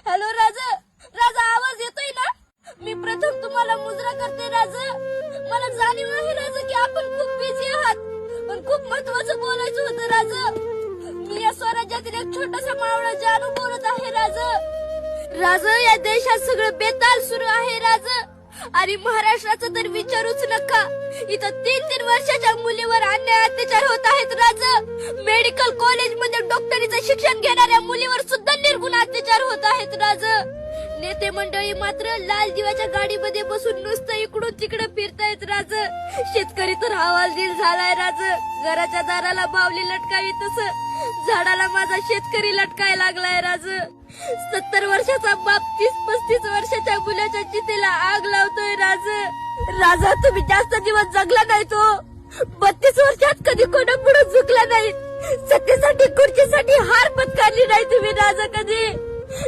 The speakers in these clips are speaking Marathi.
हॅलो राजा, राजा आवाज येतोय ना? मी प्रथम तुम्हाला मुजरा करते राजा. मला जाणीव आहे राजा की आपण खूप बिझी आहात, पण खूप महत्वाचं बोलायचं होतं राजा. मी या स्वराज्यातील एक छोटासा मावळा जानू बोलत आहे राजा. राजा, या देशात सगळं बेताल सुरू आहे राजा. आणि महाराष्ट्राचं तर विचारूच नका. इथं 3-3 वर्षाच्या मुलीवर अन्याय अत्याचार होत आहेत राजा. मेडिकल कॉलेज मध्ये डॉक्टरीचं शिक्षण घेणाऱ्या मुलीवर सुद्धा निर्गुण अत्याचार होत आहेत राजा. नेते मंडळी मात्र लाल दिव्याच्या गाडीमध्ये बसून नुसतं इकडून तिकडे फिरतायत राजा. शेतकरी तर हवालदिल झालाय राजा. घराच्या दाराला बावली लटकावी तसं झाडाला माझा शेतकरी लटकाय लागलाय राजा. 70 वर्षाचा बाप 30-35 वर्षाच्या मुलाच्या चितेला आग लावतोय राजा. राजा, तुम्ही जास्त दिवस जगला नाही तो. 32 वर्षात कधी कोणापुढे झुकला नाही. सत्तेसाठी खुर्चीसाठी हार पत्करली नाही तुम्ही राजा कधी.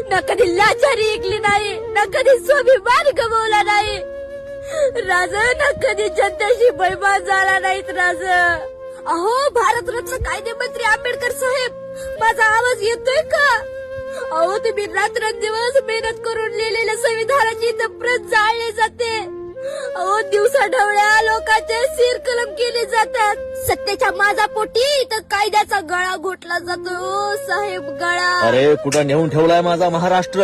ना कधी लाचारी ऐकली नाही, ना कधी स्वाभिमान गमावला नाही राजा, ना कधी जनतेशी बैमान झाला नाहीत राजा. अहो भारतरत्न कायदेमंत्री आंबेडकर साहेब, माझा आवाज येतोय का? अहो तुम्ही रात्रंदिवस मेहनत करून लिहिलेल्या संविधानाची इथं प्रत जाळली जाते. अहो दिवसा ढवळ्या लोकांचे सिर कलम केले जातात. सत्तेच्या माझा पोटी इथं कायद्याचा गळा घोटला जातो साहेब, गळा. अरे कुठं नेऊन ठेवलाय माझा महाराष्ट्र?